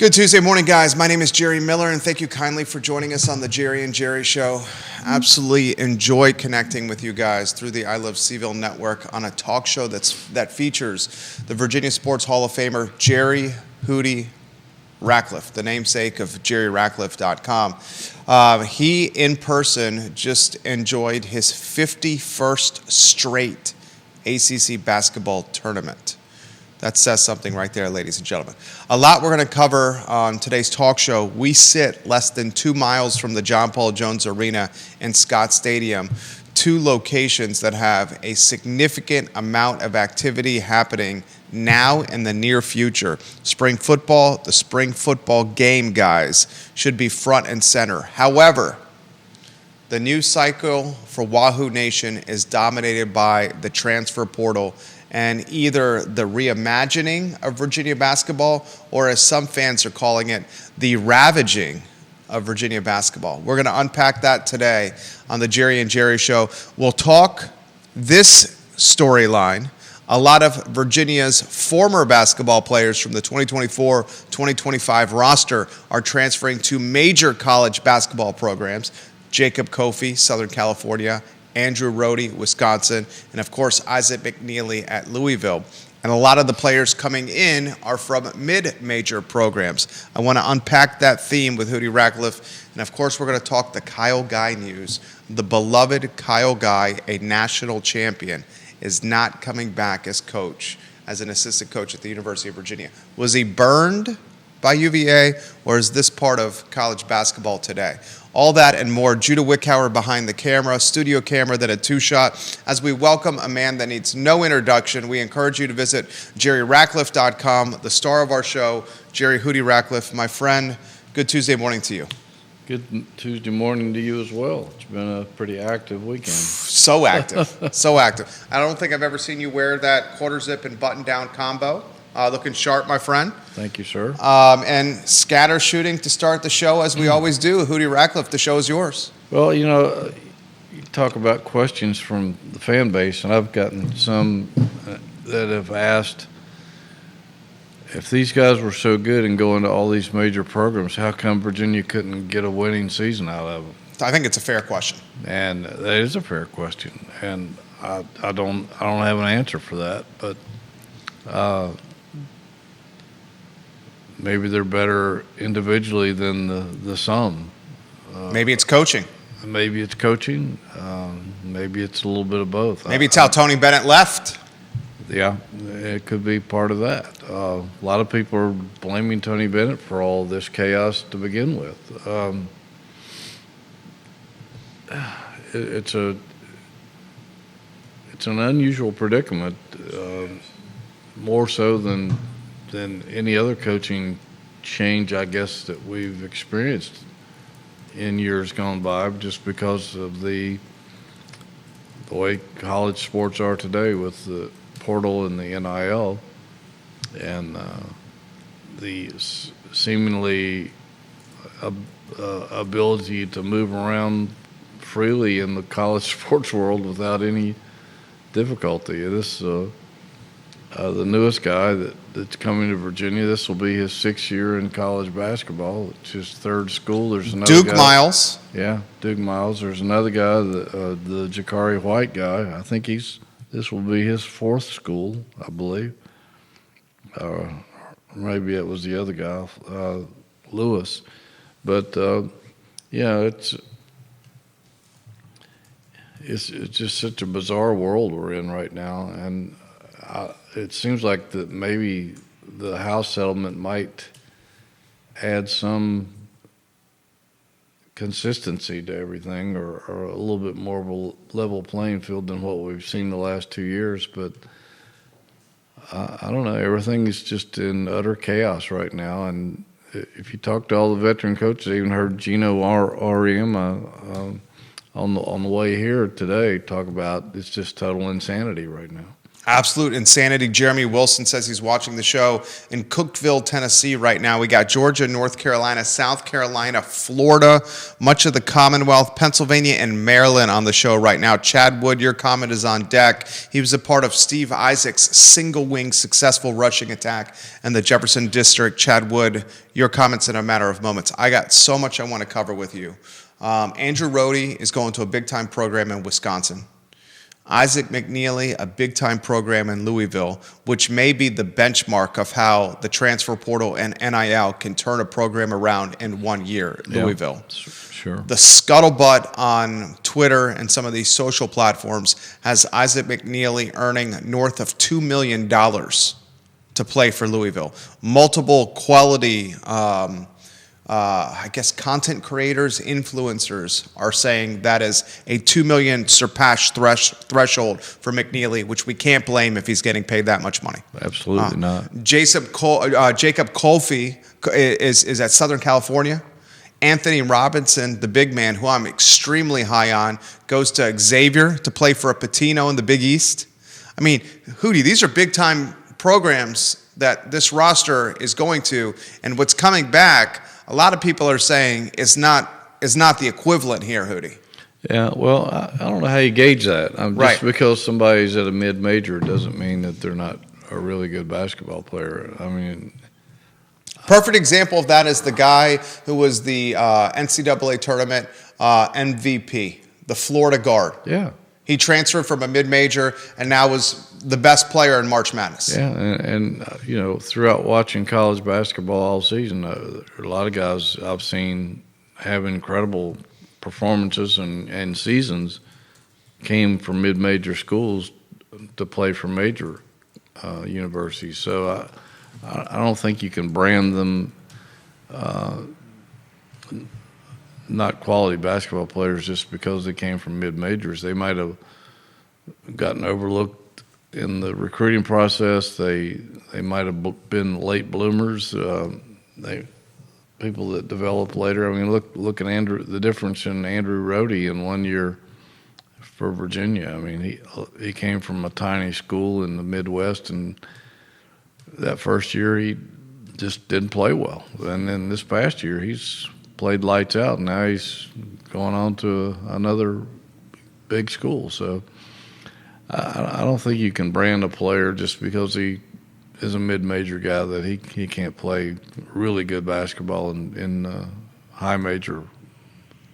Good Tuesday morning, guys. My name is Jerry Miller, and thank you kindly for joining us on the Jerry and Jerry Show. Absolutely enjoy connecting with you guys through the I Love CVille Network on a talk show that features the Virginia Sports Hall of Famer Jerry Hootie Ratcliffe, the namesake of JerryRatcliffe.com. He, in person, just enjoyed his 51st straight ACC basketball tournament. That says something right there, ladies and gentlemen. A lot we're going to cover on today's talk show. We sit less than 2 miles from the John Paul Jones Arena in Scott Stadium, two locations that have a significant amount of activity happening now and the near future. Spring football, the spring football game, guys, should be front and center. However, the news cycle for Wahoo Nation is dominated by the transfer portal and either the reimagining of Virginia basketball, or as some fans are calling it, the ravaging of Virginia basketball. We're going to unpack that today on the Jerry and Jerry Show. We'll talk this storyline. A lot of Virginia's former basketball players from the 2024-2025 roster are transferring to major college basketball programs. Jacob Kofi, Southern California, Andrew Rohde, Wisconsin, and of course Isaac McNeely at Louisville. And a lot of the players coming in are from mid-major programs. I want to unpack that theme with Hootie Ratcliffe. And of course, we're going to talk the Kyle Guy news. The beloved Kyle Guy, a national champion, is not coming back as coach, as an assistant coach at the University of Virginia. Was he burned by UVA, or is this part of college basketball today? All that and more. Judah Wickhauer behind the camera, studio camera that had two-shot. As we welcome a man that needs no introduction, we encourage you to visit JerryRatcliffe.com, the star of our show, Jerry Hootie Ratcliffe. My friend, good Tuesday morning to you. Good Tuesday morning to you as well. It's been a pretty active weekend. So active, so active. I don't think I've ever seen you wear that quarter zip and button-down combo. Looking sharp, my friend. Thank you, sir. And scatter shooting to start the show, as we always do. Hootie Ratcliffe, the show is yours. Well, you talk about questions from the fan base, and I've gotten some that have asked, if these guys were so good and going to all these major programs, how come Virginia couldn't get a winning season out of them? I think it's a fair question. And that is a fair question, and I don't have an answer for that, but maybe they're better individually than the sum. Maybe it's coaching. Maybe it's coaching. Maybe it's a little bit of both. Maybe it's how Tony Bennett left. Yeah, it could be part of that. A lot of people are blaming Tony Bennett for all this chaos to begin with. It's an unusual predicament, more so than any other coaching change, I guess, that we've experienced in years gone by, just because of the way college sports are today with the portal and the NIL and the seemingly ability to move around freely in the college sports world without any difficulty. The newest guy that's coming to Virginia, this will be his 6th year in college basketball. It's his 3rd school. There's another Duke guy, Miles. Yeah, Duke Miles. There's another guy, the Jakari White guy. I think this will be his 4th school, I believe. Maybe it was the other guy, Lewis. But it's just such a bizarre world we're in right now, and it seems like that maybe the House settlement might add some consistency to everything, or a little bit more of a level playing field than what we've seen the last 2 years. But I don't know. Everything is just in utter chaos right now. And if you talk to all the veteran coaches, I even heard Gino Auriemma on the way here today talk about it's just total insanity right now. Absolute insanity. Jeremy Wilson says he's watching the show in Cookeville, Tennessee right now. We got Georgia, North Carolina, South Carolina, Florida, much of the Commonwealth, Pennsylvania, and Maryland on the show right now. Chad Wood, your comment is on deck. He was a part of Steve Isaac's single-wing successful rushing attack in the Jefferson District. Chad Wood, your comments in a matter of moments. I got so much I want to cover with you. Andrew Rohde is going to a big-time program in Wisconsin. Isaac McNeely, a big-time program in Louisville, which may be the benchmark of how the transfer portal and NIL can turn a program around in 1 year, Louisville. Sure. The scuttlebutt on Twitter and some of these social platforms has Isaac McNeely earning north of $2 million to play for Louisville. Multiple quality content creators, influencers are saying that is a $2 million surpassed threshold for McNeely, which we can't blame if he's getting paid that much money. Absolutely not. Jacob Colfie is at Southern California. Anthony Robinson, the big man, who I'm extremely high on, goes to Xavier to play for a Patino in the Big East. I mean, Hootie, these are big-time programs that this roster is going to, and what's coming back, a lot of people are saying is not the equivalent here, Hootie. Yeah, well, I don't know how you gauge that. Right. Just because somebody's at a mid-major doesn't mean that they're not a really good basketball player. I mean, perfect example of that is the guy who was the NCAA tournament MVP, the Florida guard. yeah. He transferred from a mid-major and now was the best player in March Madness. Yeah, and you know, throughout watching college basketball all season, a lot of guys I've seen have incredible performances and seasons came from mid-major schools to play for major universities. So I don't think you can brand them not quality basketball players just because they came from mid-majors. They might have gotten overlooked in the recruiting process. They might have been late bloomers. People that develop later. I mean, look at the difference in Andrew Rohde in 1 year for Virginia. I mean, he came from a tiny school in the Midwest, and that first year he just didn't play well. And then this past year he's played lights out, and now he's going on to another big school. So I don't think you can brand a player just because he is a mid-major guy that he can't play really good basketball in high major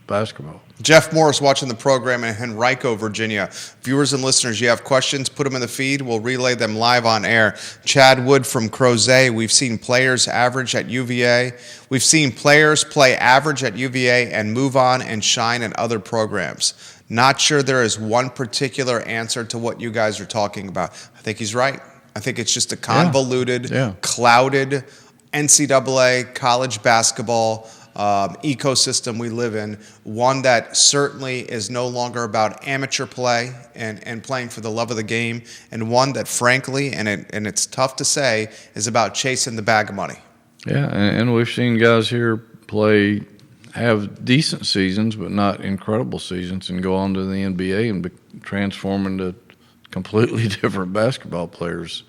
basketball. Jeff Morris watching the program in Henrico, Virginia. Viewers and listeners, you have questions, put them in the feed. We'll relay them live on air. Chad Wood from Crozet. We've seen players average at UVA. We've seen players play average at UVA and move on and shine in other programs. Not sure there is one particular answer to what you guys are talking about. I think he's right. I think it's just a convoluted, clouded NCAA college basketball ecosystem we live in, one that certainly is no longer about amateur play and playing for the love of the game, and one that frankly, and it's tough to say, is about chasing the bag of money. Yeah, and we've seen guys here have decent seasons, but not incredible seasons, and go on to the NBA and transform into completely different basketball players.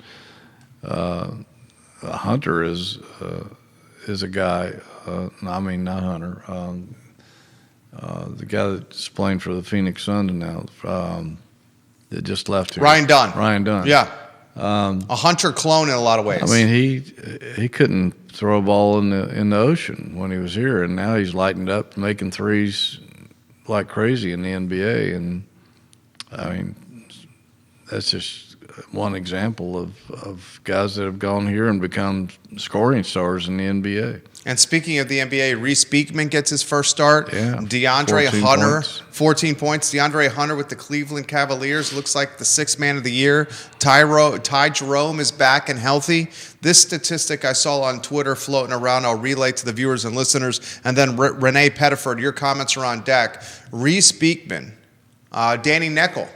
Hunter is a guy. I mean, not Hunter. The guy that's playing for the Phoenix Suns now, that just left here. Ryan Dunn. Yeah. A Hunter clone in a lot of ways. I mean, he couldn't throw a ball in the ocean when he was here, and now he's lightened up, making threes like crazy in the NBA. And I mean, that's just one example of guys that have gone here and become scoring stars in the NBA. And speaking of the NBA, Reese Beekman gets his first start. Yeah, DeAndre Hunter, 14 points. DeAndre Hunter with the Cleveland Cavaliers looks like the sixth man of the year. Ty Jerome is back and healthy. This statistic I saw on Twitter floating around, I'll relay to the viewers and listeners. And then Renee Pettiford, your comments are on deck. Reese Beekman, Danny Neckel.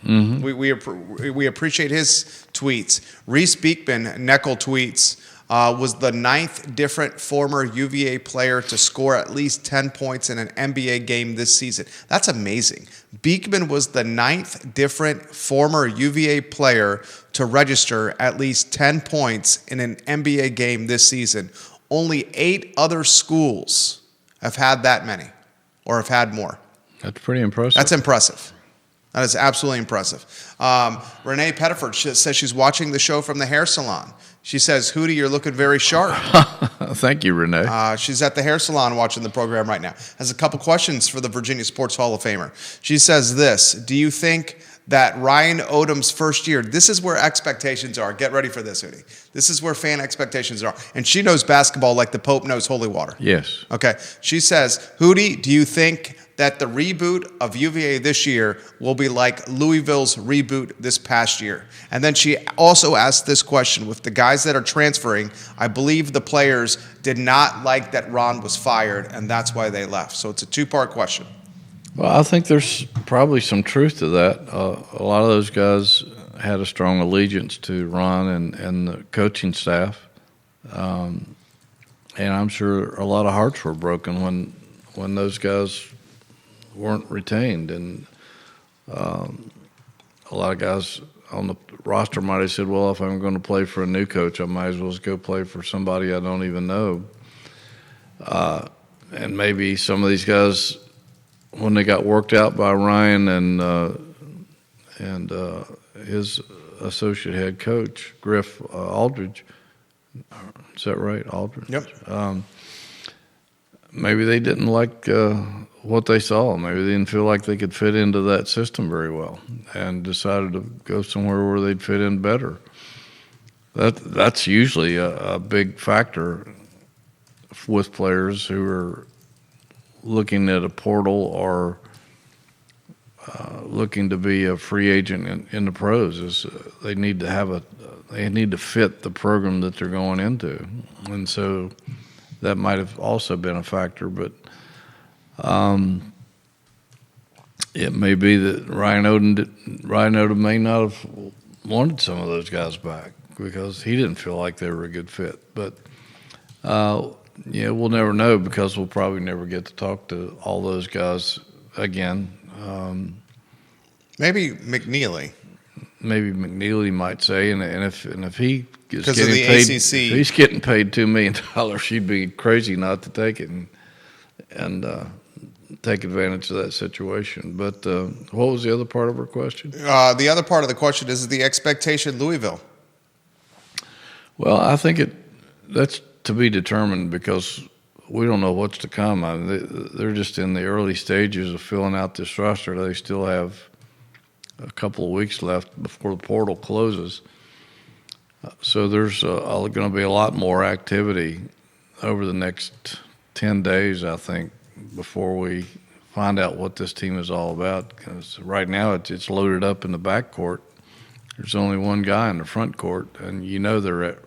Mm-hmm. We appreciate his tweets. Reese Beekman, Neckel tweets. was the 9th different former UVA player to score at least 10 points in an NBA game this season. That's amazing. Beekman was the 9th different former UVA player to register at least 10 points in an NBA game this season. Only 8 other schools have had that many or have had more. That's pretty impressive. That's impressive. That is absolutely impressive. Renee Pettiford says she's watching the show from the hair salon. She says, Hootie, you're looking very sharp. Thank you, Renee. She's at the hair salon watching the program right now. Has a couple questions for the Virginia Sports Hall of Famer. She says this: do you think that Ryan Odom's first year, this is where expectations are. Get ready for this, Hootie. This is where fan expectations are. And she knows basketball like the Pope knows holy water. Yes. Okay. She says, Hootie, do you think that the reboot of UVA this year will be like Louisville's reboot this past year? And then she also asked this question: with the guys that are transferring, I believe the players did not like that Ron was fired, and that's why they left. So it's a two-part question. Well, I think there's probably some truth to that. A lot of those guys had a strong allegiance to Ron and the coaching staff. And I'm sure a lot of hearts were broken when those guys weren't retained. And a lot of guys on the roster might have said, well, if I'm going to play for a new coach, I might as well just go play for somebody I don't even know. And maybe some of these guys, when they got worked out by Ryan and his associate head coach, Griff Aldridge, is that right, Aldridge? Yep. Maybe they didn't like what they saw. Maybe they didn't feel like they could fit into that system very well and decided to go somewhere where they'd fit in better. That's usually a big factor with players who are looking at a portal or looking to be a free agent in the pros. Is they need to fit the program that they're going into, and so that might have also been a factor. But it may be that Ryan Odom may not have wanted some of those guys back because he didn't feel like they were a good fit. But yeah, we'll never know because we'll probably never get to talk to all those guys again. Maybe McNeely. Maybe McNeely might say, and if he is Because getting of the paid, ACC. if he's getting paid $2 million, she'd be crazy not to take it and take advantage of that situation. But what was the other part of her question? The other part of the question is the expectation Louisville. Well, I think that's to be determined because we don't know what's to come. I mean, they're just in the early stages of filling out this roster. They still have a couple of weeks left before the portal closes. So there's going to be a lot more activity over the next 10 days, I think, before we find out what this team is all about. Because right now it's loaded up in the backcourt. There's only one guy in the front court, and you know they're at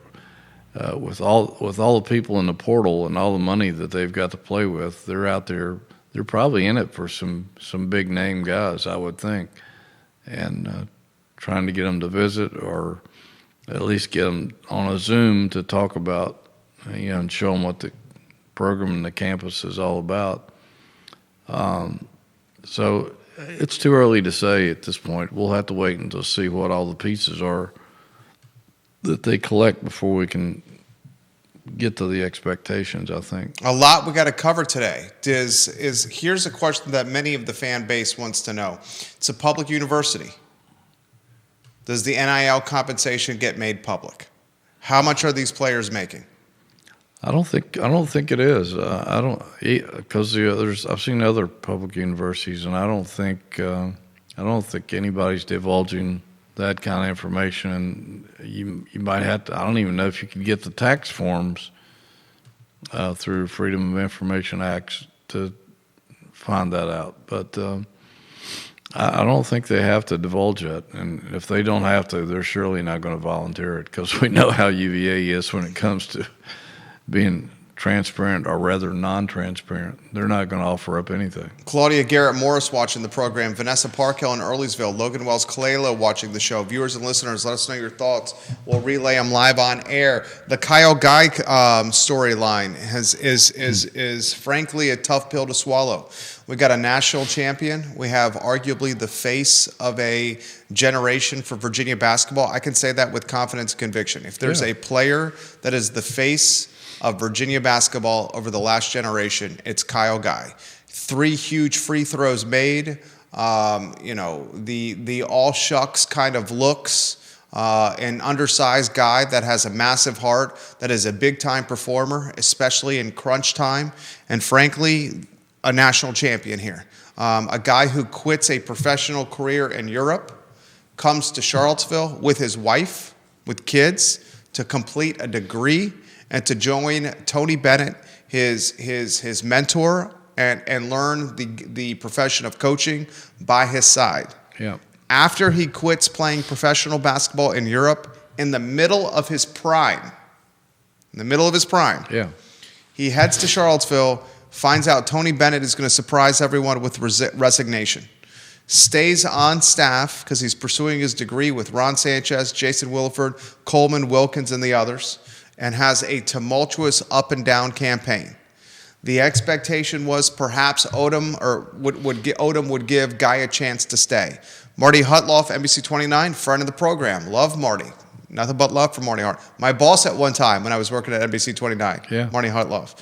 with all the people in the portal and all the money that they've got to play with, they're out there. They're probably in it for some big name guys, I would think, and trying to get them to visit or at least get them on a Zoom to talk about, and show them what the program and the campus is all about. So it's too early to say at this point. We'll have to wait until see what all the pieces are that they collect before we can get to the expectations, I think. A lot we got to cover today. Here's a question that many of the fan base wants to know. It's a public university. Does the NIL compensation get made public? How much are these players making? I don't think it is. I don't, because I've seen other public universities, and I don't think anybody's divulging that kind of information. And you might have to. I don't even know if you could get the tax forms through Freedom of Information Acts to find that out. But I don't think they have to divulge it. And if they don't have to, they're surely not going to volunteer it because we know how UVA is when it comes to transparent, or rather non-transparent. They're not going to offer up anything. Claudia Garrett Morris watching the program. Vanessa Parkhill in Earlysville. Logan Wells Kalelo watching the show. Viewers and listeners, let us know your thoughts. We'll relay them live on air. The Kyle Guy storyline is frankly a tough pill to swallow. We got a national champion. We have arguably the face of a generation for Virginia basketball. I can say that with confidence and conviction. If there's a player that is the face of Virginia basketball over the last generation, it's Kyle Guy. 3 huge free throws made. The all shucks kind of looks. An undersized guy that has a massive heart, that is a big time performer, especially in crunch time, and frankly, a national champion here. A guy who quits a professional career in Europe, comes to Charlottesville with his wife, with kids, to complete a degree and to join Tony Bennett, his mentor, and learn the profession of coaching by his side. Yeah. After he quits playing professional basketball in Europe, in the middle of his prime, Yeah. he heads to Charlottesville, finds out Tony Bennett is going to surprise everyone with resignation. Stays on staff because he's pursuing his degree with Ron Sanchez, Jason Williford, Coleman, Wilkins, and the others, and has a tumultuous up and down campaign. The expectation was perhaps Odom would give Guy a chance to stay. Marty Hutloff, NBC 29, friend of the program. Love Marty. Nothing but love for Marty Hart. My boss at one time when I was working at NBC 29, Marty Hutloff.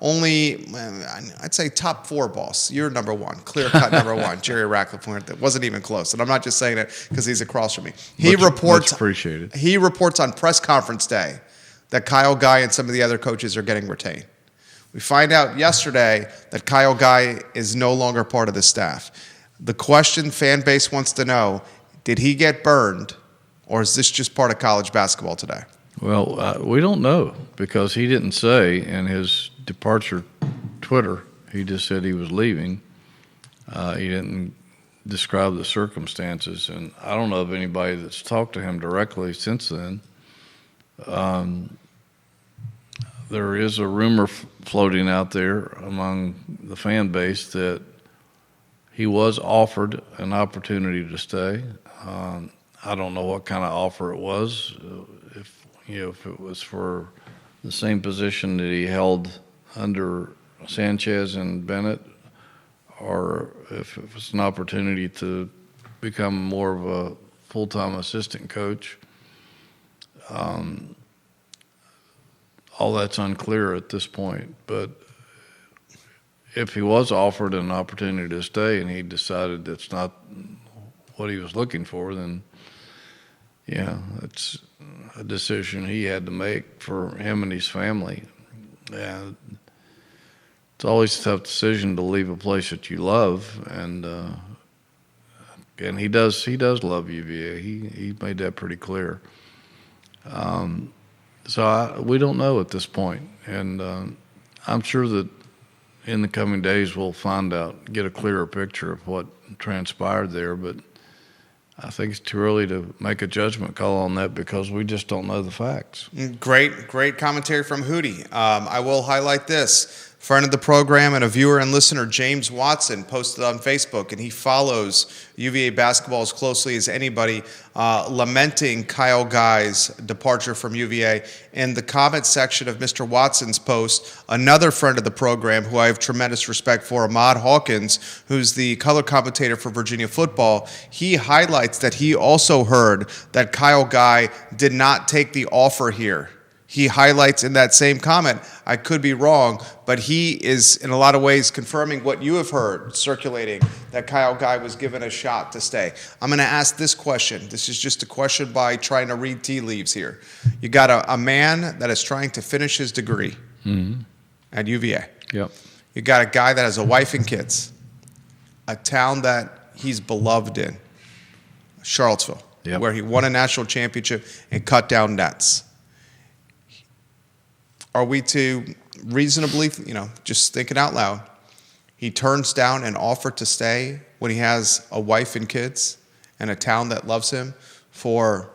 Only, I'd say top 4 boss. You're number 1, clear cut number 1. Jerry Ratcliffe that wasn't even close, and I'm not just saying it because he's across from me. Much appreciated. He reports on press conference day that Kyle Guy and some of the other coaches are getting retained. We find out yesterday that Kyle Guy is no longer part of the staff. The question fan base wants to know: did he get burned, or is this just part of college basketball today? Well, we don't know because he didn't say in his departure Twitter. He just said he was leaving. He didn't describe the circumstances, and I don't know of anybody that's talked to him directly since then. There is a rumor floating out there among the fan base that he was offered an opportunity to stay. I don't know what kind of offer it was. If it was for the same position that he held under Sanchez and Bennett, or if it was an opportunity to become more of a full-time assistant coach. All that's unclear at this point. But if he was offered an opportunity to stay and he decided that's not what he was looking for, then it's a decision he had to make for him and his family. And it's always a tough decision to leave a place that you love, and he does love UVA. He made that pretty clear. So we don't know at this point, and I'm sure that in the coming days we'll find out, get a clearer picture of what transpired there. But I think it's too early to make a judgment call on that because we just don't know the facts. Great commentary from Hootie. I will highlight this. Friend of the program and a viewer and listener, James Watson, posted on Facebook, and he follows UVA basketball as closely as anybody, lamenting Kyle Guy's departure from UVA. In the comment section of Mr. Watson's post, another friend of the program who I have tremendous respect for, Ahmad Hawkins, who's the color commentator for Virginia football, he highlights that he also heard that Kyle Guy did not take the offer here. He highlights in that same comment, I could be wrong, but he is in a lot of ways confirming what you have heard circulating, that Kyle Guy was given a shot to stay. I'm going to ask this question. This is just a question by trying to read tea leaves here. You got a man that is trying to finish his degree at UVA. Yep. You got a guy that has a wife and kids, a town that he's beloved in, Charlottesville, where he won a national championship and cut down nets. Are we to reasonably, just thinking out loud, he turns down an offer to stay when he has a wife and kids and a town that loves him for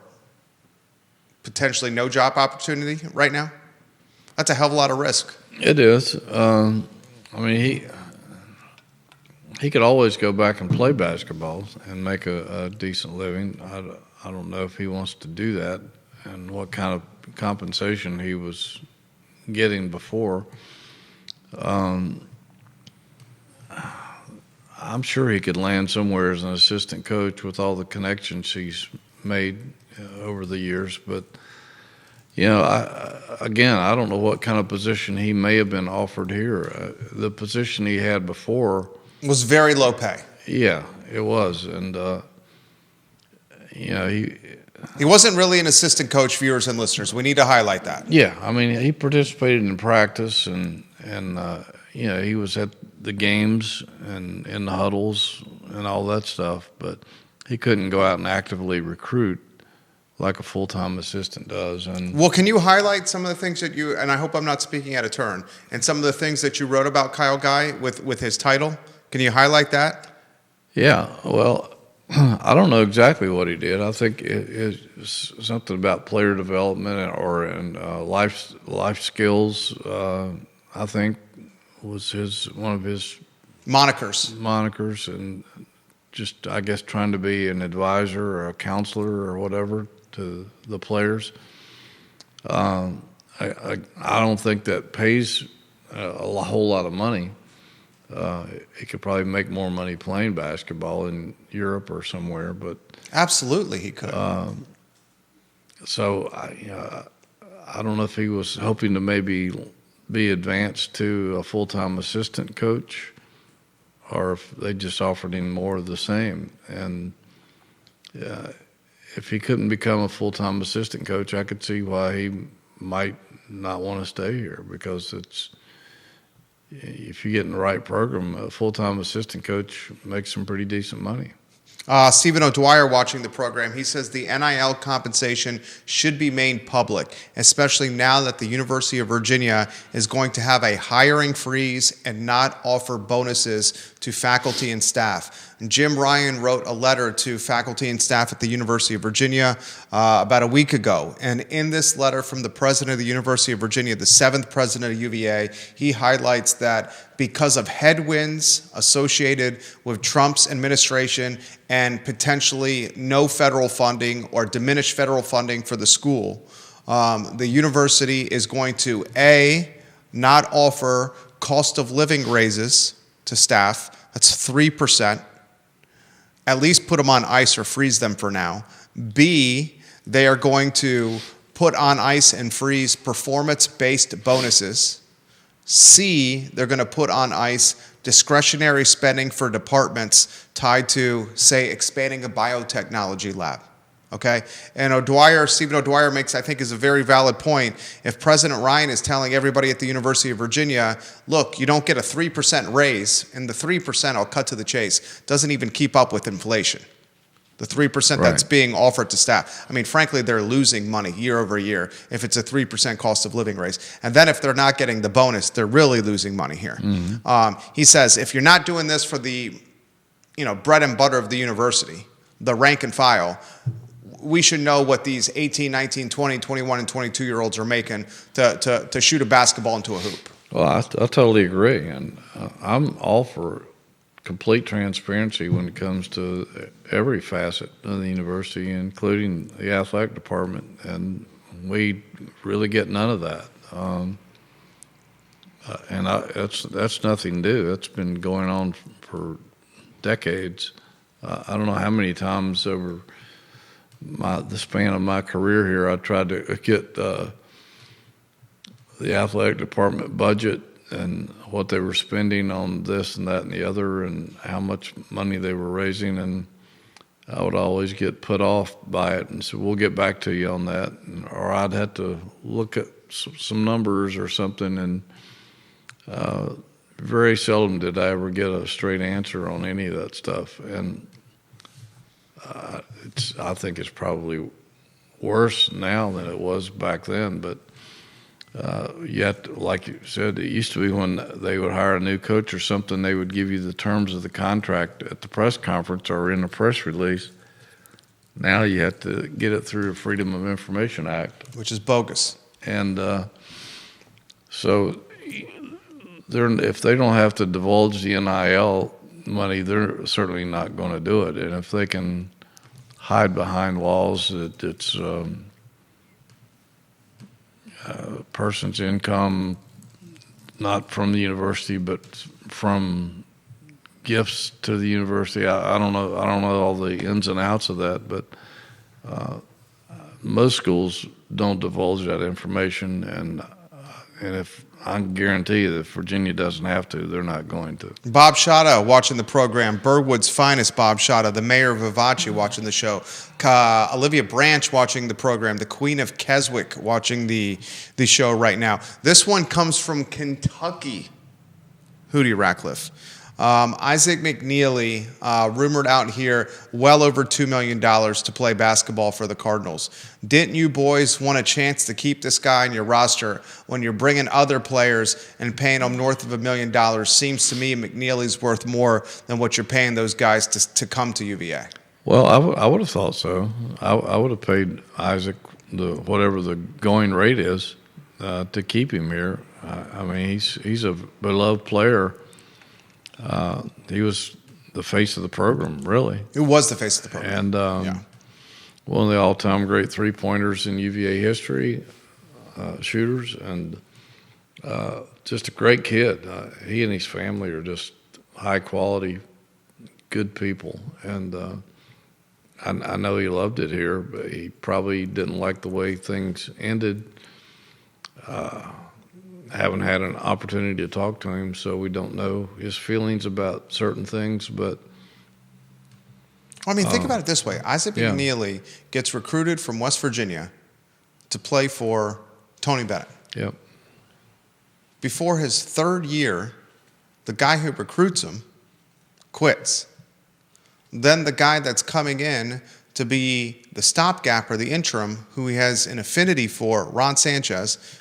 potentially no job opportunity right now? That's a hell of a lot of risk. It is. I mean, he could always go back and play basketball and make a decent living. I don't know if he wants to do that and what kind of compensation he was getting before. I'm sure he could land somewhere as an assistant coach with all the connections he's made over the years. But, you know, I don't know what kind of position he may have been offered here. The position he had before Was very low pay. Yeah, it was. And, you know, He wasn't really an assistant coach, viewers and listeners. We need to highlight that. yeah, I mean, he participated in practice and you know, he was at the games and in the huddles and all that stuff, but he couldn't go out and actively recruit like a full-time assistant does. And Well, can you highlight some of the things that you, and I hope I'm not speaking out of turn, and some of the things that you wrote about Kyle Guy with his title? Can you highlight that? yeah, well, I don't know exactly what he did. I think it's something about player development or life skills. I think was one of his Monikers. and just I guess trying to be an advisor or a counselor or whatever to the players. I don't think that pays a whole lot of money. He could probably make more money playing basketball in Europe or somewhere, but Absolutely, he could. so I don't know if he was hoping to maybe be advanced to a full-time assistant coach, or if they just offered him more of the same. And if he couldn't become a full-time assistant coach, I could see why he might not want to stay here, because if you get in the right program, a full-time assistant coach makes some pretty decent money. Stephen O'Dwyer watching the program, he says the NIL compensation should be made public, especially now that the University of Virginia is going to have a hiring freeze and not offer bonuses to faculty and staff. Jim Ryan wrote a letter to faculty and staff at the University of Virginia about a week ago. And in this letter from the president of the University of Virginia, the 7th president of UVA, he highlights that because of headwinds associated with Trump's administration and potentially no federal funding or diminished federal funding for the school, the university is going to, A, not offer cost of living raises to staff. That's 3%. At least put them on ice or freeze them for now. B, they are going to put on ice and freeze performance-based bonuses. C, they're going to put on ice discretionary spending for departments tied to, say, expanding a biotechnology lab. Okay? And Stephen O'Dwyer makes, I think, is a very valid point. If President Ryan is telling everybody at the University of Virginia, look, you don't get a 3% raise, and the 3%, I'll cut to the chase, doesn't even keep up with inflation. The 3% that's being offered to staff. I mean, frankly, they're losing money year over year if it's a 3% cost of living raise. And then if they're not getting the bonus, they're really losing money here. Mm-hmm. He says, if you're not doing this for the bread and butter of the university, the rank and file, we should know what these 18, 19, 20, 21, and 22-year-olds are making to shoot a basketball into a hoop. Well, I totally agree. And I'm all for complete transparency when it comes to every facet of the university, including the athletic department. And we really get none of that. And that's nothing new. That's been going on for decades. I don't know how many times over the span of my career here, I tried to get the athletic department budget and what they were spending on this and that and the other and how much money they were raising, and I would always get put off by it and said, we'll get back to you on that. Or I'd have to look at some numbers or something, and very seldom did I ever get a straight answer on any of that stuff. And I think it's probably worse now than it was back then. But yet, like you said, it used to be when they would hire a new coach or something, they would give you the terms of the contract at the press conference or in a press release. Now you have to get it through the Freedom of Information Act, which is bogus. And So if they don't have to divulge the NIL money, they're certainly not going to do it. And if they can hide behind walls that it's person's income, not from the university, but from gifts to the university. I don't know. I don't know all the ins and outs of that, but most schools don't divulge that information, and if I can guarantee you that if Virginia doesn't have to, they're not going to. Bob Shada watching the program. Birdwood's finest, Bob Shada. The mayor of Vivace watching the show. Olivia Branch watching the program. The Queen of Keswick watching the show right now. This one comes from Kentucky. Hootie Ratcliffe. Isaac McNeely, rumored out here, well over $2 million to play basketball for the Cardinals. Didn't you boys want a chance to keep this guy on your roster when you're bringing other players and paying them north of $1 million? Seems to me McNeely's worth more than what you're paying those guys to come to UVA. Well, I would have thought so. I would have paid Isaac whatever the going rate is to keep him here. I mean, he's a beloved player. He was the face of the program, really. Who was the face of the program? And one of the all-time great three-pointers in UVA history, shooters, and just a great kid. He and his family are just high-quality, good people. And I know he loved it here, but he probably didn't like the way things ended. Haven't had an opportunity to talk to him, so we don't know his feelings about certain things. But I mean, think about it this way: Isaac McNeely gets recruited from West Virginia to play for Tony Bennett. Yep. Before his third year, the guy who recruits him quits. Then the guy that's coming in to be the stopgap or the interim, who he has an affinity for, Ron Sanchez,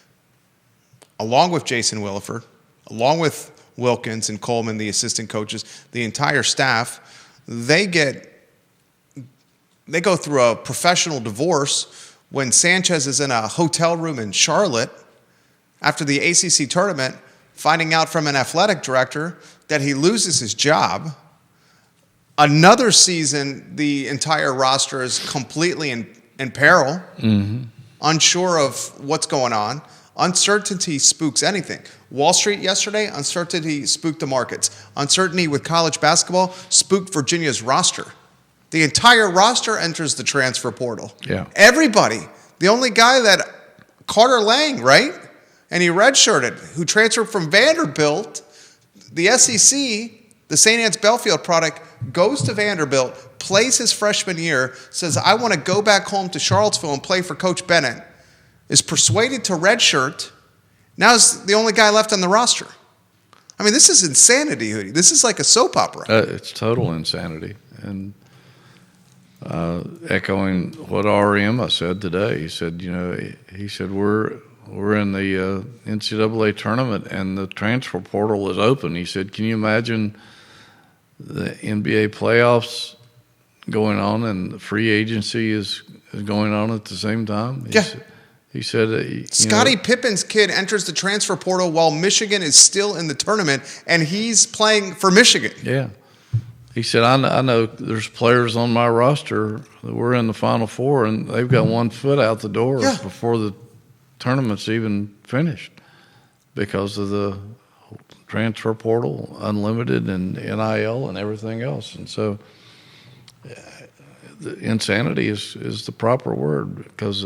along with Jason Williford, along with Wilkins and Coleman, the assistant coaches, the entire staff, they go through a professional divorce when Sanchez is in a hotel room in Charlotte after the ACC tournament, finding out from an athletic director that he loses his job. Another season, the entire roster is completely in peril, unsure of what's going on. Uncertainty spooks anything. Wall Street yesterday, uncertainty spooked the markets. Uncertainty with college basketball spooked Virginia's roster. The entire roster enters the transfer portal. Yeah. Everybody. The only guy that Carter Lang, right? And he redshirted, who transferred from Vanderbilt, the SEC, the St. Anne's Belfield product, goes to Vanderbilt, plays his freshman year, says, I want to go back home to Charlottesville and play for Coach Bennett, is persuaded to redshirt, now is the only guy left on the roster. I mean, this is insanity, Hootie. This is like a soap opera. It's total insanity. And echoing what REM said today, he said, we're in the NCAA tournament and the transfer portal is open. He said, can you imagine the NBA playoffs going on and the free agency is going on at the same time? He said, Scottie Pippen's kid enters the transfer portal while Michigan is still in the tournament, and he's playing for Michigan. Yeah. He said, I know there's players on my roster that were in the Final Four, and they've got 1 foot out the door before the tournament's even finished because of the transfer portal, unlimited, and NIL and everything else. And so the insanity is the proper word because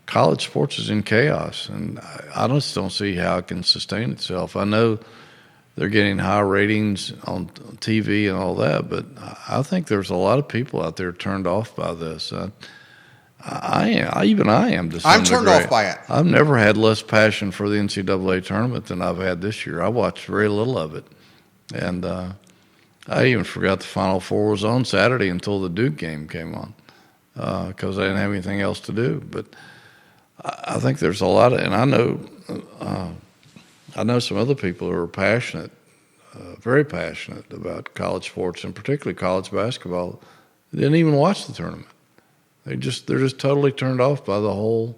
college sports is in chaos, and I just don't see how it can sustain itself. I know they're getting high ratings on TV and all that, but I think there's a lot of people out there turned off by this. I am. I'm turned off by it. I've never had less passion for the NCAA tournament than I've had this year. I watched very little of it, and I even forgot the Final Four was on Saturday until the Duke game came on because I didn't have anything else to do. But I think there's a lot of, and I know some other people who are passionate, very passionate about college sports and particularly college basketball. They didn't even watch the tournament. They're just totally turned off by the whole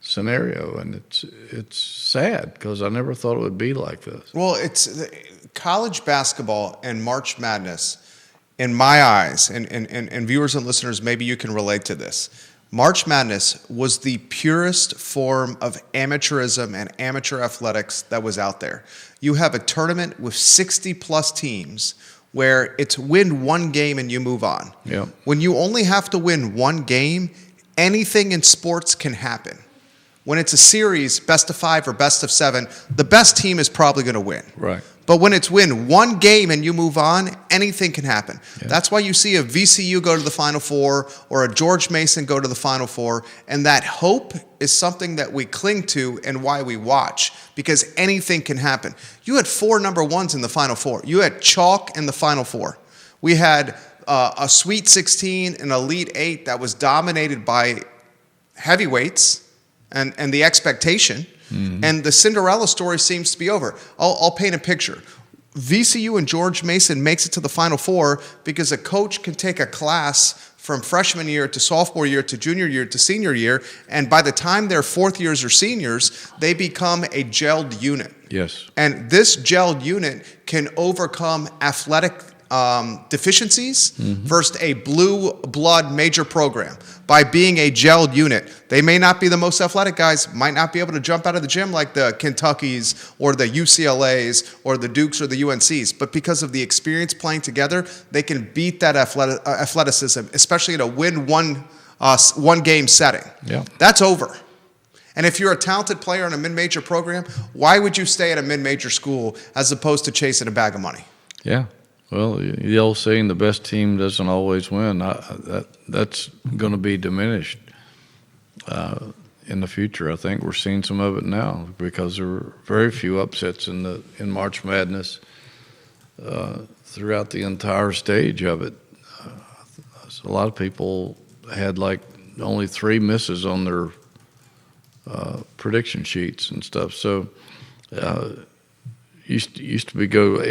scenario, and it's sad because I never thought it would be like this. Well, it's college basketball and March Madness, in my eyes, and viewers and listeners, maybe you can relate to this. March Madness was the purest form of amateurism and amateur athletics that was out there. You have a tournament with 60-plus teams where it's win one game and you move on. Yeah. When you only have to win one game, anything in sports can happen. When it's a series, best of 5 or best of 7, the best team is probably going to win. Right. But when it's win one game and you move on, anything can happen. Yeah. That's why you see a VCU go to the Final Four or a George Mason go to the Final Four. And that hope is something that we cling to and why we watch, because anything can happen. You had 4 number ones in the Final Four. You had chalk in the Final Four. We had a Sweet 16, an Elite 8 that was dominated by heavyweights and the expectation. Mm-hmm. And the Cinderella story seems to be over. I'll paint a picture. VCU and George Mason makes it to the Final Four because a coach can take a class from freshman year to sophomore year to junior year to senior year, and by the time they're fourth years or seniors, they become a gelled unit. Yes. And this gelled unit can overcome athletic deficiencies versus a blue blood major program by being a gelled unit. They may not be the most athletic guys, might not be able to jump out of the gym like the Kentuckys or the UCLAs or the Dukes or the UNCs, but because of the experience playing together, they can beat that athleticism, especially in a win one game setting. Yeah. That's over. And if you're a talented player in a mid-major program, why would you stay at a mid-major school as opposed to chasing a bag of money? Yeah. Well, the old saying, the best team doesn't always win, that's going to be diminished in the future. I think we're seeing some of it now because there were very few upsets in March Madness throughout the entire stage of it. A lot of people had like only 3 misses on their prediction sheets and stuff. So used to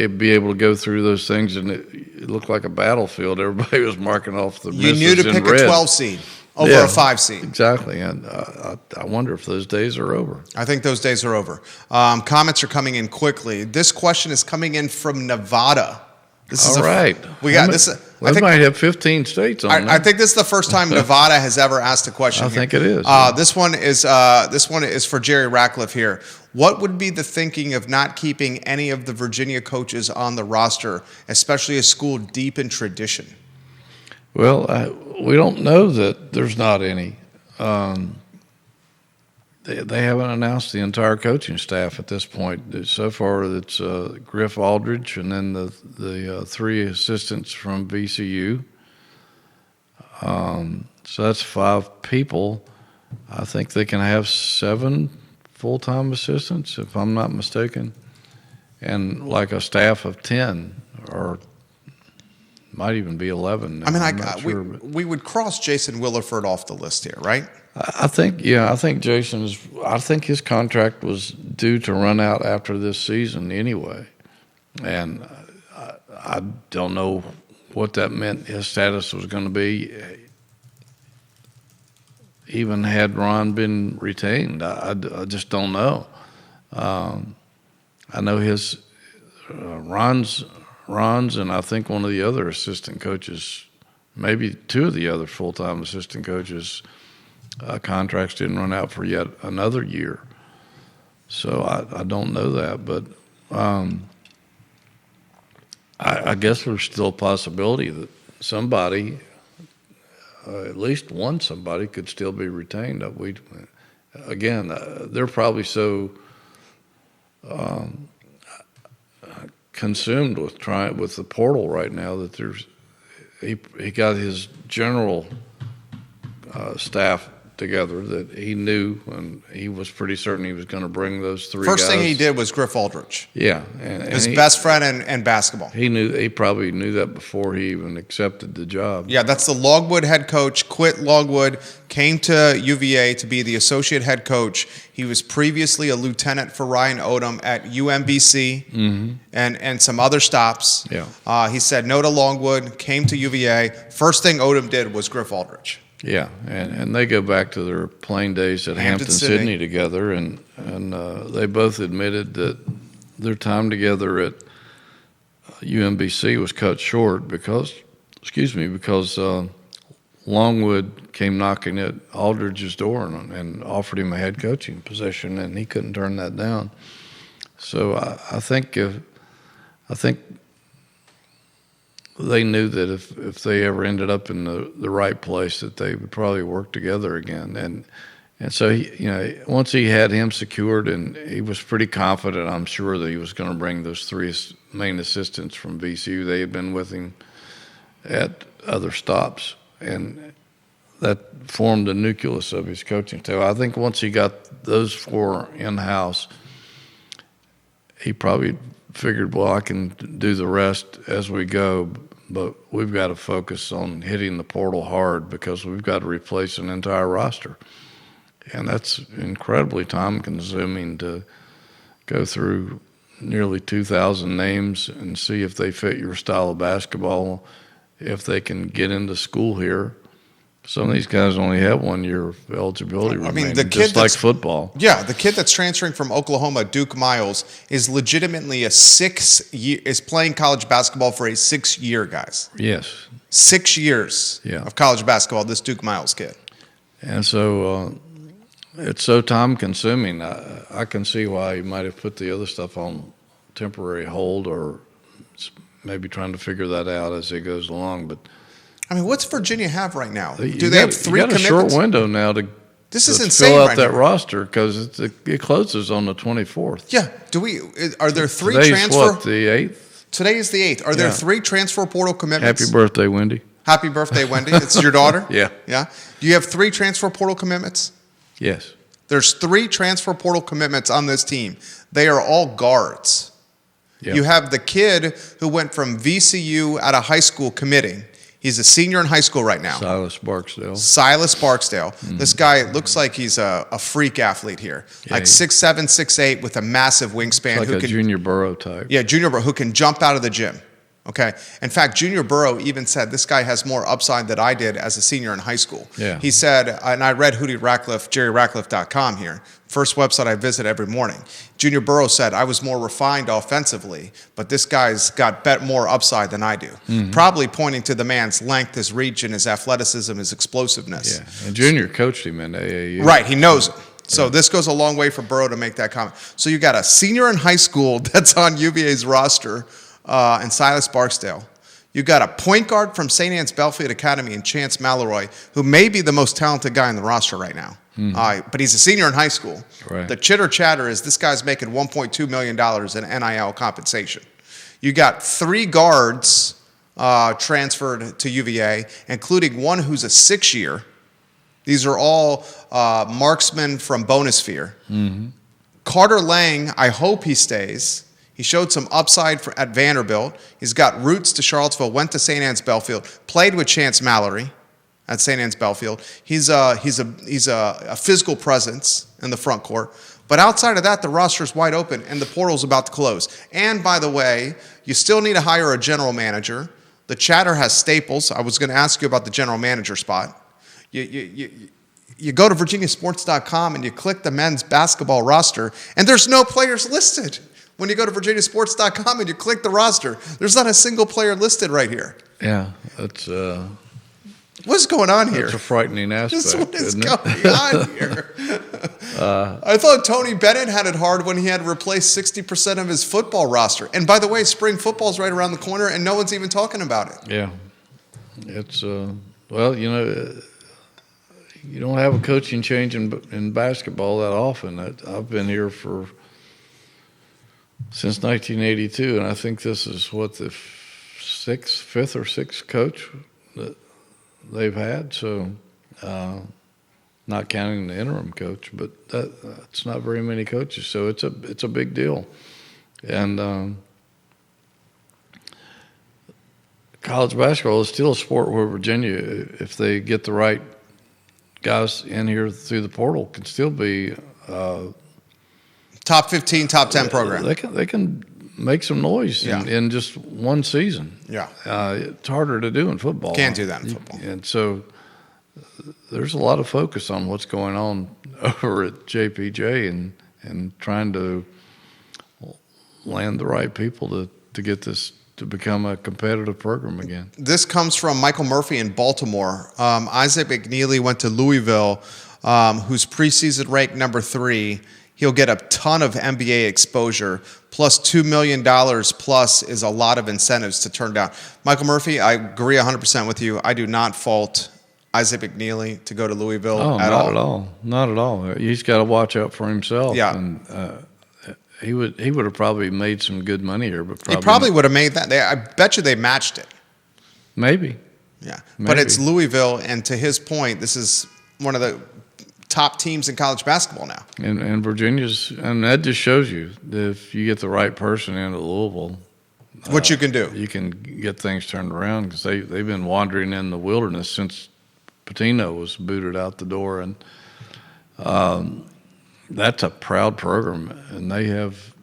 be able to go through those things, and it looked like a battlefield. Everybody was marking off the misses in red. You knew to pick a 12 seed over a 5 seed. Exactly, and I wonder if those days are over. I think those days are over. Comments are coming in quickly. This question is coming in from Nevada. All right. We got this. We might have 15 states on that. I think this is the first time Nevada has ever asked a question. I think it is. This one is for Jerry Ratcliffe here. What would be the thinking of not keeping any of the Virginia coaches on the roster, especially a school deep in tradition? Well, we don't know that there's not any. They haven't announced the entire coaching staff at this point. So far, it's Griff Aldridge and then the 3 assistants from VCU. So that's 5 people. I think they can have 7 full-time assistants, if I'm not mistaken, and like a staff of 10 or might even be 11. I mean, we would cross Jason Williford off the list here, right? I think his contract was due to run out after this season anyway. And I don't know what that meant his status was going to be, even had Ron been retained. I just don't know. I know his Ron's and I think one of the other assistant coaches, maybe 2 of the other full-time assistant coaches, contracts didn't run out for yet another year. So I don't know that, but I guess there's still a possibility that somebody, at least one somebody, could still be retained. They're probably so consumed with the portal right now that he got his general staff together that he knew, and he was pretty certain he was going to bring those 3 First guys. thing he did was Griff Aldridge. Yeah. His best friend in basketball. He probably knew that before he even accepted the job. Yeah, that's the Logwood head coach, quit Logwood, came to UVA to be the associate head coach. He was previously a lieutenant for Ryan Odom at UMBC and some other stops. Yeah. He said no to Longwood, came to UVA. First thing Odom did was Griff Aldridge. Yeah, and they go back to their playing days at Hampton-Sydney together, and they both admitted that their time together at UMBC was cut short because Longwood came knocking at Aldridge's door and offered him a head coaching position, and he couldn't turn that down. So I think they knew that if they ever ended up in the right place, that they would probably work together again. And so once he had him secured, and he was pretty confident, I'm sure, that he was going to bring those three main assistants from VCU. They had been with him at other stops, and that formed the nucleus of his coaching staff. I think once he got those four in-house, he probably figured, well, I can do the rest as we go, but we've got to focus on hitting the portal hard because we've got to replace an entire roster. And that's incredibly time-consuming to go through nearly 2,000 names and see if they fit your style of basketball, if they can get into school here. Some of these guys only have 1 year of eligibility remaining, just like football. Yeah, the kid that's transferring from Oklahoma, Duke Miles, is legitimately is playing college basketball for a 6-year, guys. Yes. 6 years of college basketball, this Duke Miles kid. And so it's so time-consuming. I can see why he might have put the other stuff on temporary hold, or maybe trying to figure that out as it goes along, but I mean, what's Virginia have right now? Do they have 3 commitments? You got a short window now to fill out that roster because it closes on the 24th. Yeah. Are there 3 Today's transfer? What, the 8th? Today is the 8th. Are there 3 transfer portal commitments? Happy birthday, Wendy. Happy birthday, Wendy. It's your daughter? Yeah. Yeah. Do you have 3 transfer portal commitments? Yes. There's 3 transfer portal commitments on this team. They are all guards. Yep. You have the kid who went from VCU out of high school committing. He's a senior in high school right now. Silas Barksdale. Mm-hmm. This guy looks like he's a freak athlete here. Yeah, like 6'7", 6'8", with a massive wingspan. Like a Junior Burrow type. Yeah, Junior Burrow, who can jump out of the gym. Okay. In fact, Junior Burrow even said this guy has more upside than I did as a senior in high school. Yeah. He said, and I read JerryRatcliffe.com here, first website I visit every morning. Junior Burrow said, I was more refined offensively, but this guy's got more upside than I do. Mm-hmm. Probably pointing to the man's length, his reach, and his athleticism, his explosiveness. Yeah, and Junior coached him in AAU. Right, he knows it. So this goes a long way for Burrow to make that comment. So you got a senior in high school that's on UVA's roster, and Silas Barksdale. You got a point guard from St. Anne's Belfield Academy and Chance Mallory, who may be the most talented guy in the roster right now. But he's a senior in high school. Right. The chitter-chatter is this guy's making $1.2 million in NIL compensation. You got 3 guards transferred to UVA, including one who's a 6-year. These are all marksmen from Bonosphere. Mm-hmm. Carter Lang, I hope he stays. He showed some upside at Vanderbilt. He's got roots to Charlottesville, went to St. Anne's Belfield, played with Chance Mallory at St. Anne's Belfield. He's a physical presence in the front court. But outside of that, the roster's wide open, and the portal's about to close. And by the way, you still need to hire a general manager. The chatter has staples. I was going to ask you about the general manager spot. You go to virginiasports.com and you click the men's basketball roster, and there's no players listed. When you go to virginiasports.com and you click the roster, there's not a single player listed right here. Yeah, that's what's going on here? That's a frightening aspect. What is going on here? I thought Tony Bennett had it hard when he had to replace 60% of his football roster. And by the way, spring football's right around the corner, and no one's even talking about it. Yeah, it's well, you don't have a coaching change in basketball that often. I've been here since 1982, and I think this is the 5th or 6th coach that they've had. So, not counting the interim coach, but that's not very many coaches. So it's a big deal, and college basketball is still a sport where Virginia, if they get the right guys in here through the portal, can still be. Top 15, top 10 program. They can make some noise in just one season. Yeah. It's harder to do in football. Can't do that in football. And so there's a lot of focus on what's going on over at JPJ and trying to land the right people to get this to become a competitive program again. This comes from Michael Murphy in Baltimore. Isaac McNeely went to Louisville, who's preseason ranked number 3. He'll get a ton of NBA exposure, plus $2 million plus is a lot of incentives to turn down. Michael Murphy, I agree 100% with you. I do not fault Isaac McNeely to go to Louisville at all. Not at all. Not at all. He's got to watch out for himself. Yeah. And, he would have probably made some good money here, but He probably would have made that. I bet you they matched it. Maybe. Yeah. Maybe. But it's Louisville, and to his point, this is one of the top teams in college basketball now. And Virginia's, and that just shows you that if you get the right person into Louisville, What you can do. you can get things turned around, because they've been wandering in the wilderness since Patino was booted out the door, and that's a proud program, and they have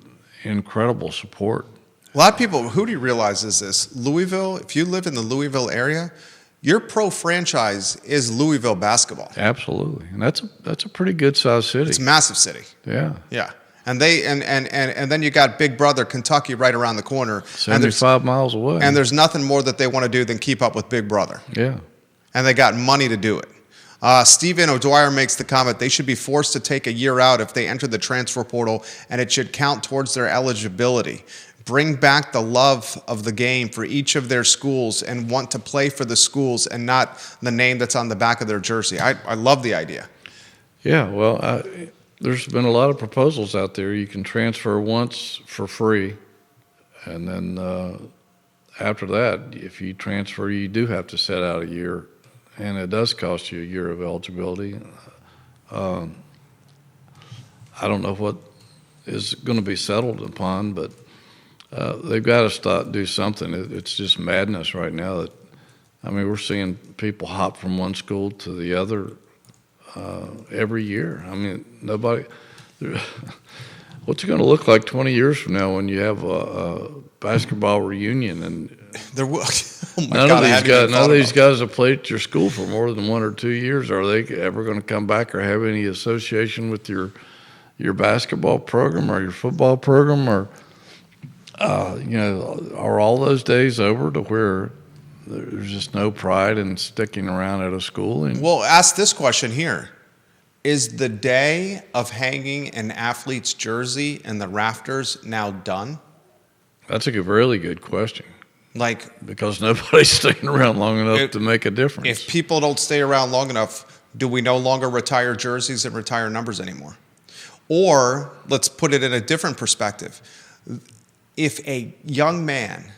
incredible support. A lot of people, who do you realize is this? Louisville, if you live in the Louisville area, your pro franchise is Louisville basketball. Absolutely, and that's a pretty good sized city. It's a massive city. Yeah, Yeah. And they and then you got Big Brother Kentucky right around the corner. 75 miles away. And there's nothing more that they want to do than keep up with Big Brother. Yeah. And they got money to do it. Stephen O'Dwyer makes the comment, they should be forced to take a year out if they enter the transfer portal, and it should count towards their eligibility. Bring back the love of the game for each of their schools and want to play for the schools and not the name that's on the back of their jersey. I love the idea. Yeah, well, there's been a lot of proposals out there. You can transfer once for free, and then after that, if you transfer, you do have to set out a year, and it does cost you a year of eligibility. I don't know what is going to be settled upon, but they've got to do something. It's just madness right now. We're seeing people hop from one school to the other every year. Nobody. What's it going to look like 20 years from now when you have a basketball reunion and There will. Oh my none God, of these guys have played at your school for more than 1 or 2 years? Are they ever going to come back or have any association with your basketball program or your football program, or are all those days over to where there's just no pride in sticking around at a school? Well, ask this question here. Is the day of hanging an athlete's jersey in the rafters now done? That's a really good question. Because nobody's staying around long enough to make a difference. If people don't stay around long enough, do we no longer retire jerseys and retire numbers anymore? Or let's put it in a different perspective. If a young man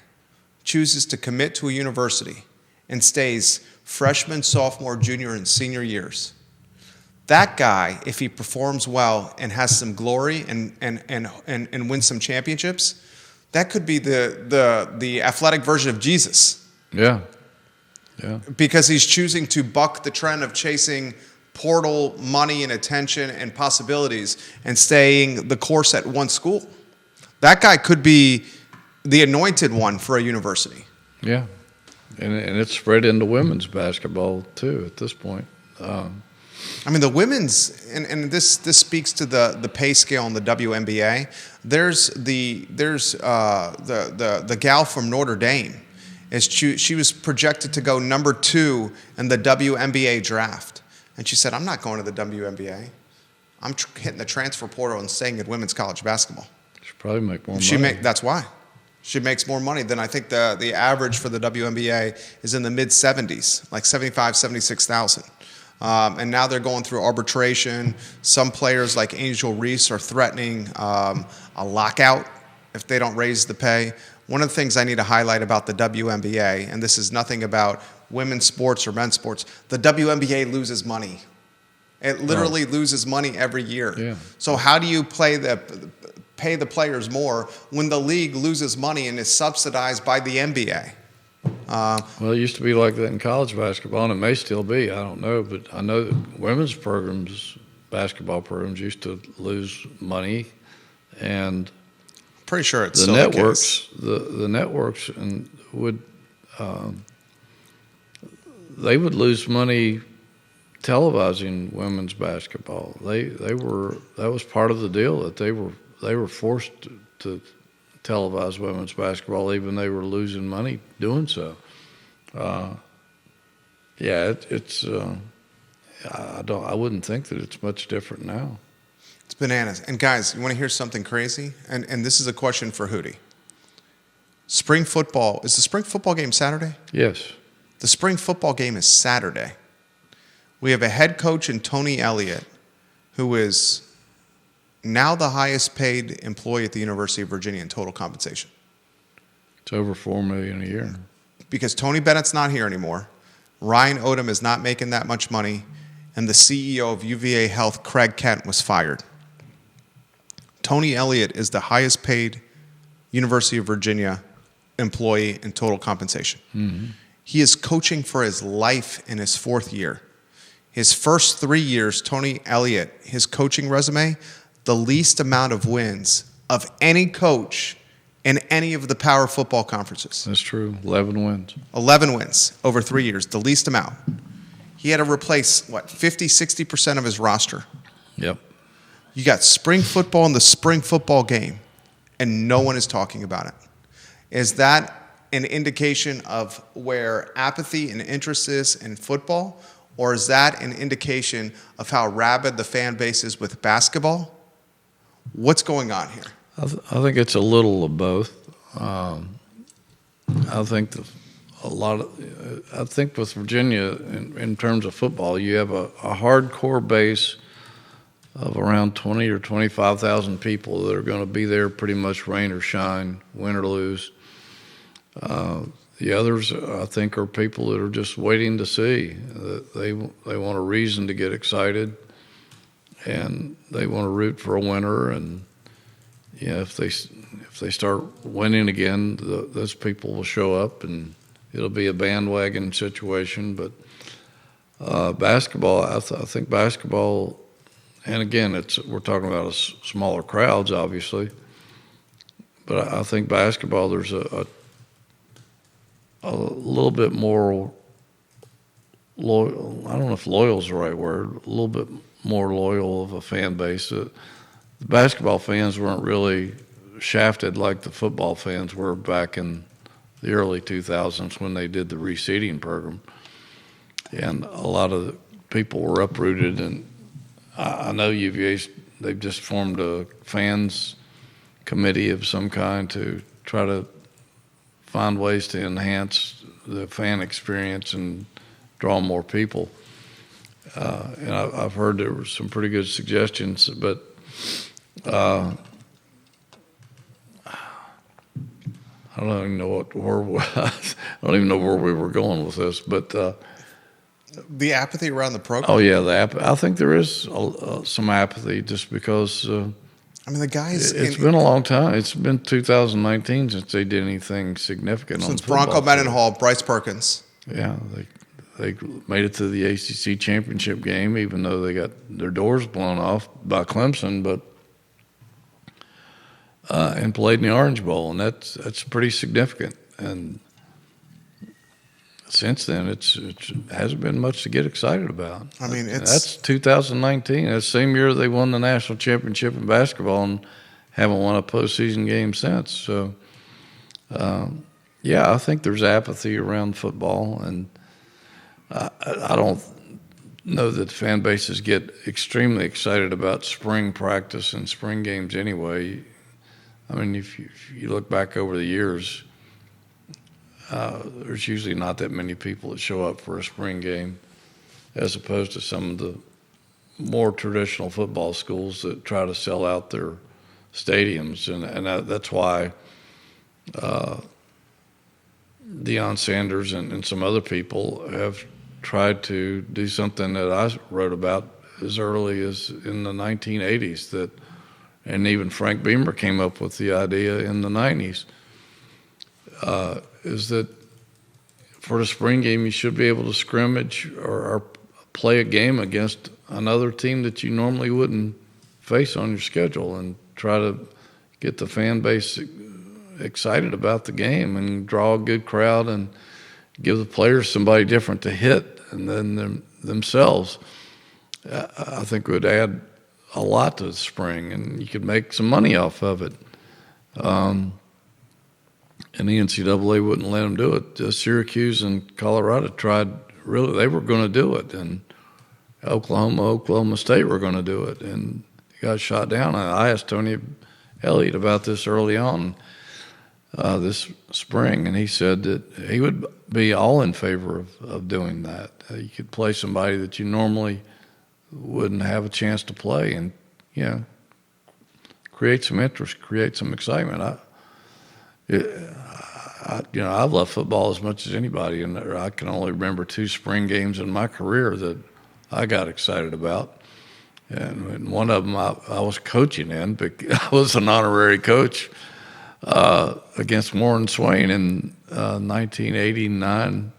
chooses to commit to a university and stays freshman, sophomore, junior, and senior years, that guy, if he performs well and has some glory and wins some championships, that could be the athletic version of Jesus. Yeah. Yeah. Because he's choosing to buck the trend of chasing portal money and attention and possibilities and staying the course at one school. That guy could be the anointed one for a university. Yeah. And it's spread into women's basketball too at this point. The women's, and this speaks to the pay scale in the WNBA. There's the gal from Notre Dame. She was projected to go number 2 in the WNBA draft, and she said, "I'm not going to the WNBA. I'm hitting the transfer portal and staying in women's college basketball." She probably make more money. That's why. She makes more money than I think the average for the WNBA is in the mid 70s, like 75, 76,000. And now they're going through arbitration. Some players like Angel Reese are threatening a lockout if they don't raise the pay. One of the things I need to highlight about the WNBA, and this is nothing about women's sports or men's sports, the WNBA loses money. It literally loses money every year. Yeah. So how do you pay the players more when the league loses money and is subsidized by the NBA? Well, it used to be like that in college basketball, and it may still be. I don't know, but I know that women's programs, basketball programs, used to lose money, and pretty sure it's the still networks, the case. The networks would they would lose money televising women's basketball. That was part of the deal, that they were forced to televise women's basketball, even they were losing money doing so. I wouldn't think that it's much different now. It's bananas. And guys, you want to hear something crazy? And this is a question for Hootie. Spring football, is the spring football game Saturday? Yes. The spring football game is Saturday. We have a head coach in Tony Elliott, who is now the highest paid employee at the University of Virginia in total compensation. It's over $4 million a year. Because Tony Bennett's not here anymore. Ryan Odom is not making that much money. And the CEO of UVA Health, Craig Kent, was fired. Tony Elliott is the highest paid University of Virginia employee in total compensation. Mm-hmm. He is coaching for his life in his fourth year. His first 3 years, Tony Elliott, his coaching resume, the least amount of wins of any coach in any of the power football conferences. That's true. 11 wins. 11 wins over 3 years, the least amount. He had to replace, 50, 60% of his roster. Yep. You got spring football in the spring football game, and no one is talking about it. Is that an indication of where apathy and interest is in football, or is that an indication of how rabid the fan base is with basketball? What's going on here? I think it's a little of both. I think I think with Virginia, in terms of football, you have a hardcore base of around 20 or 25,000 people that are going to be there pretty much rain or shine, win or lose. The others, I think, are people that are just waiting to see. They want a reason to get excited, and they want to root for a winner. And if they start winning again, those people will show up, and it'll be a bandwagon situation. But basketball, I think basketball, and again, we're talking about smaller crowds, obviously. But I think basketball, there's a little bit more loyal. I don't know if loyal is the right word. A little bit more loyal of a fan base. The basketball fans weren't really shafted like the football fans were back in the early 2000s when they did the reseeding program. And a lot of the people were uprooted. And I know UVA's, they've just formed a fans committee of some kind to try to find ways to enhance the fan experience and draw more people. And I've heard there were some pretty good suggestions, but I don't even know I don't even know where we were going with this, but the apathy around the program. Oh yeah, I think there is some apathy just because. I mean, the guys. It's been a long time. It's been 2019 since they did anything significant. Since Bronco Mendenhall, Bryce Perkins. Yeah, they made it to the ACC championship game, even though they got their doors blown off by Clemson, but and played in the Orange Bowl, and that's pretty significant. And since then, it hasn't been much to get excited about. I mean, that's 2019. That's the same year they won the national championship in basketball and haven't won a postseason game since. So, yeah, I think there's apathy around football, and I don't know that fan bases get extremely excited about spring practice and spring games anyway. I mean, if you look back over the years, there's usually not that many people that show up for a spring game, as opposed to some of the more traditional football schools that try to sell out their stadiums, and that's why Deion Sanders and some other people have tried to do something that I wrote about as early as in the 1980s, and even Frank Beamer came up with the idea in the 90s. Is that for the spring game, you should be able to scrimmage or play a game against another team that you normally wouldn't face on your schedule, and try to get the fan base excited about the game and draw a good crowd and give the players somebody different to hit, and then themselves, I think would add a lot to the spring, and you could make some money off of it. And the NCAA wouldn't let them do it. Syracuse and Colorado tried, really, they were going to do it, and Oklahoma State were going to do it, and it got shot down. I asked Tony Elliott about this early on this spring, and he said that he would be all in favor of doing that. You could play somebody that you normally wouldn't have a chance to play, and create some interest, create some excitement. I love football as much as anybody, and I can only remember 2 spring games in my career that I got excited about. And one of them I was coaching in, but I was an honorary coach against Warren Swain in 1989,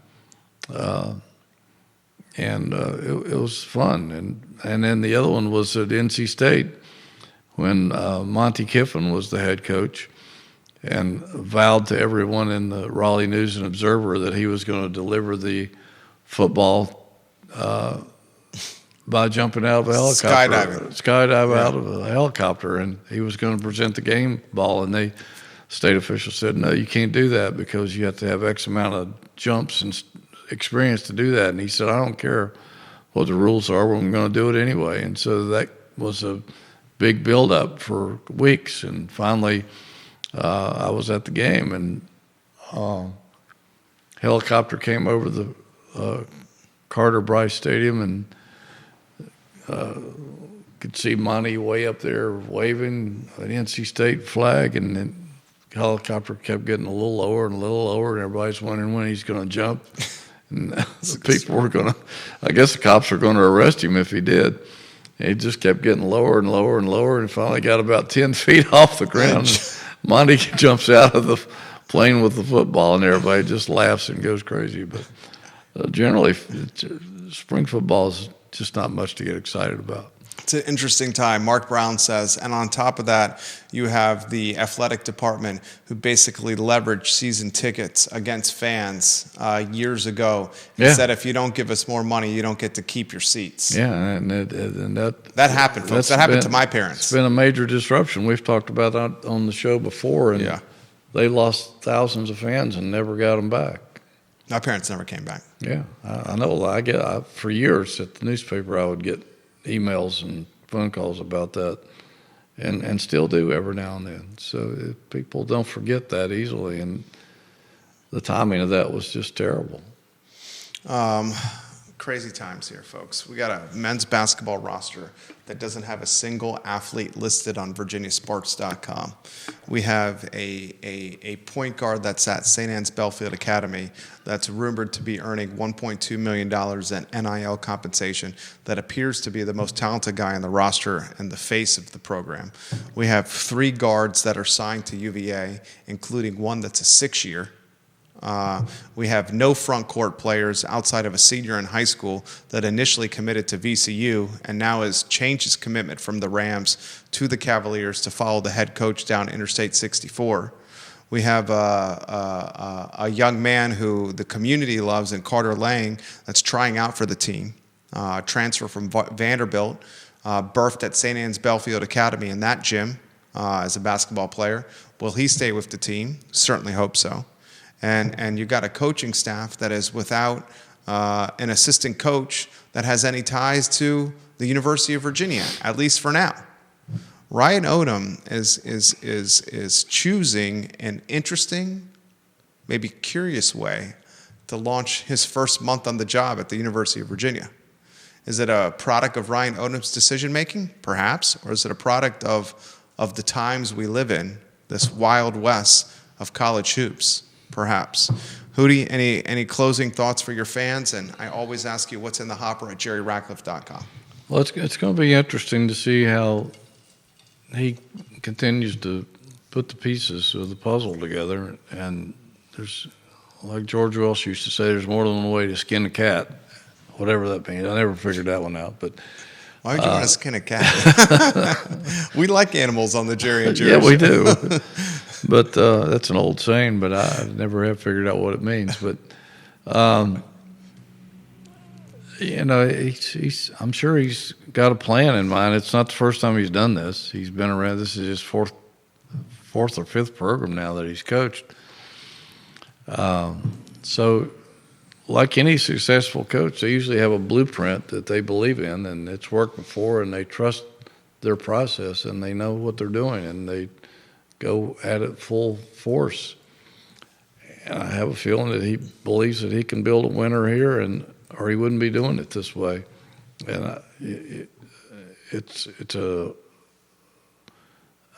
and it was fun. And then the other one was at NC State when Monty Kiffin was the head coach, and vowed to everyone in the Raleigh News and Observer that he was going to deliver the football by jumping out of a helicopter. Skydive out of a helicopter, and he was going to present the game ball, and the state officials said, no, you can't do that because you have to have X amount of jumps and experience to do that. And he said, I don't care what the rules are, I'm going to do it anyway. And so that was a big build-up for weeks, and finally I was at the game, and helicopter came over the Carter Bryce Stadium, and could see Monty way up there waving an NC State flag, and then the helicopter kept getting a little lower and a little lower, and everybody's wondering when he's going to jump. And the people were going to, I guess the cops were going to arrest him if he did. And he just kept getting lower and lower and lower, and finally got about 10 feet off the ground. Monty jumps out of the plane with the football, and everybody just laughs and goes crazy. But generally, spring football is just not much to get excited about. It's an interesting time. Mark Brown says, and on top of that, you have the athletic department who basically leveraged season tickets against fans years ago and said, if you don't give us more money, you don't get to keep your seats. Yeah, and that happened, folks. That happened to my parents. It's been a major disruption. We've talked about that on the show before, and they lost thousands of fans and never got them back. My parents never came back. Yeah, I know. For years at the newspaper, I would get emails and phone calls about that, and still do every now and then. So people don't forget that easily, and the timing of that was just terrible. Crazy times here, folks. We got a men's basketball roster that doesn't have a single athlete listed on virginiasports.com. We have a point guard that's at St. Anne's Belfield Academy that's rumored to be earning $1.2 million in NIL compensation, that appears to be the most talented guy on the roster and the face of the program. We have 3 guards that are signed to UVA, including one that's a 6-year. We have no front court players outside of a senior in high school that initially committed to VCU and now has changed his commitment from the Rams to the Cavaliers to follow the head coach down Interstate 64. We have a young man who the community loves in Carter Lang that's trying out for the team, transfer from Vanderbilt, birthed at St. Anne's Belfield Academy in that gym as a basketball player. Will he stay with the team? Certainly hope so. And you've got a coaching staff that is without an assistant coach that has any ties to the University of Virginia, at least for now. Ryan Odom is choosing an interesting, maybe curious way to launch his first month on the job at the University of Virginia. Is it a product of Ryan Odom's decision making? Perhaps. Or is it a product of the times we live in, this wild west of college hoops? Perhaps. Hootie, any closing thoughts for your fans? And I always ask you what's in the hopper at jerryratcliffe.com. Well, it's going to be interesting to see how he continues to put the pieces of the puzzle together. And there's, like George Welsh used to say, there's more than one way to skin a cat, whatever that means. I never figured that one out. But why would you want to skin a cat? We like animals on the Jerry and Jerry show. Yeah, we do. But that's an old saying, but I never have figured out what it means. But You know, I'm sure he's got a plan in mind. It's not the first time he's done this. He's been around. This is his fourth or fifth program now that he's coached. So, like any successful coach, they usually have a blueprint that they believe in, and it's worked before, and they trust their process, and they know what they're doing, and they go at it full force. And I have a feeling that he believes that he can build a winner here, or he wouldn't be doing it this way. And it's a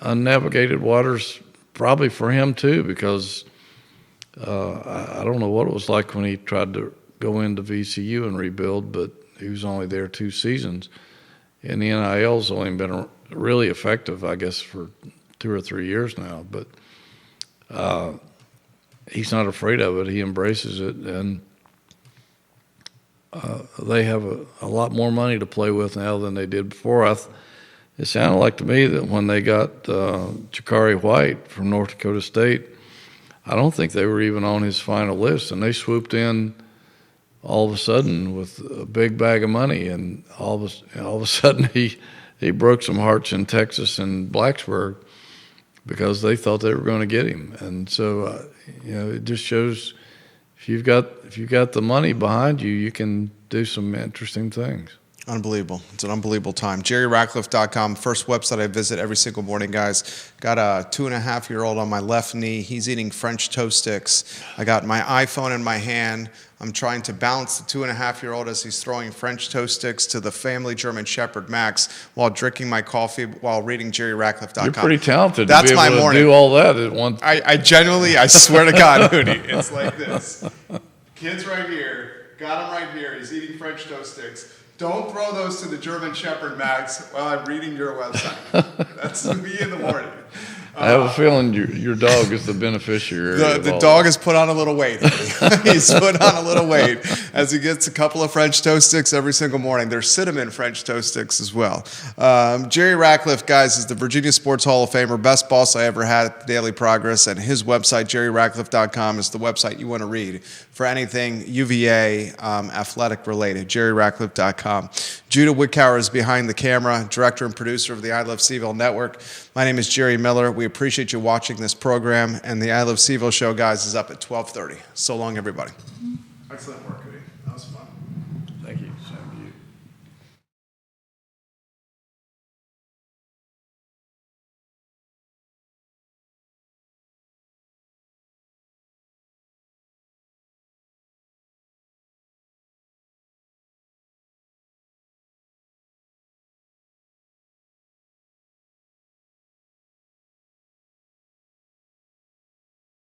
unnavigated waters probably for him too, because I don't know what it was like when he tried to go into VCU and rebuild, but he was only there 2 seasons. And the NIL's only been really effective, I guess, for 2 or 3 years now. But he's not afraid of it. He embraces it. And they have a lot more money to play with now than they did before. It sounded like to me that when they got Jakari White from North Dakota State, I don't think they were even on his final list, and they swooped in all of a sudden with a big bag of money, and all of a sudden he broke some hearts in Texas and Blacksburg because they thought they were going to get him. And so it just shows if you've got the money behind you, you can do some interesting things. Unbelievable. It's an unbelievable time. JerryRatcliffe.com, first website I visit every single morning, guys. Got a 2.5-year-old on my left knee. He's eating French toast sticks. I got my iPhone in my hand. I'm trying to balance the 2.5-year-old as he's throwing French toast sticks to the family German Shepherd Max while drinking my coffee while reading JerryRatcliffe.com. You're pretty talented That's to be able my to morning. do all that at one time. I genuinely, I swear to God, Hootie, it's like this. Kid's right here. Got him right here. He's eating French toast sticks. Don't throw those to the German Shepherd Max while I'm reading your website. That's me in the morning. I have a feeling your dog is the beneficiary. The dog has put on a little weight. He's put on a little weight as he gets a couple of French toast sticks every single morning. There's cinnamon French toast sticks as well. Jerry Ratcliffe, guys, is the Virginia Sports Hall of Famer, best boss I ever had at the Daily Progress, and his website, JerryRatcliffe.com, is the website you want to read for anything UVA athletic related, JerryRatcliffe.com. Judah Wickower is behind the camera, director and producer of the I Love CVille Network. My name is Jerry Miller. We appreciate you watching this program, and the I Love CVille show, guys, is up at 12:30. So long, everybody. Excellent work.